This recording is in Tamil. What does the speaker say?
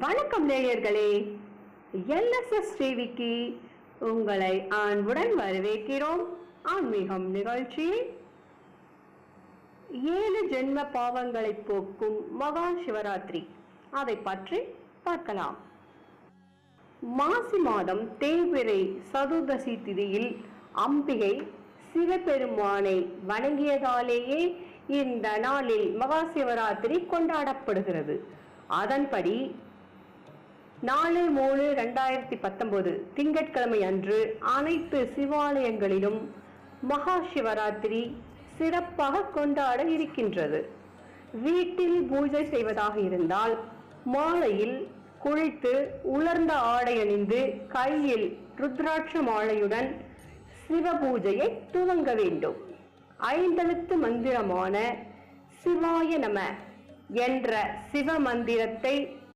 வணக்கம் நேயர்களே, LSS டிவிக்கு உங்களை அன்புடன் வரவேற்கிறோம். ஆன்மீகம் நிகழ்ச்சியில் 7 ஜென்ம பாவங்களை போக்கும் மகா சிவராத்திரி, அதை பற்றி பார்க்கலாம். மாசி மாதம் தேய்பிறை சதுர்தசி திதியில் அம்பிகை சிவபெருமானை வணங்கியதாலேயே இந்த நாளில் மகா சிவராத்திரி கொண்டாடப்படுகிறது. அதன்படி 4/3/2019 திங்கட்கிழமை அன்று அனைத்து சிவாலயங்களிலும் மகா சிவராத்திரி சிறப்பாக கொண்டாட இருக்கின்றது. வீட்டில் பூஜை செய்வதாக இருந்தால் மாலையில் குளித்து உலர்ந்த ஆடை அணிந்து கையில் ருத்ராட்ச மாலையுடன் சிவ பூஜையை துவங்க வேண்டும். 5 எழுத்து மந்திரமான சிவாய நம என்ற சிவ மந்திரத்தை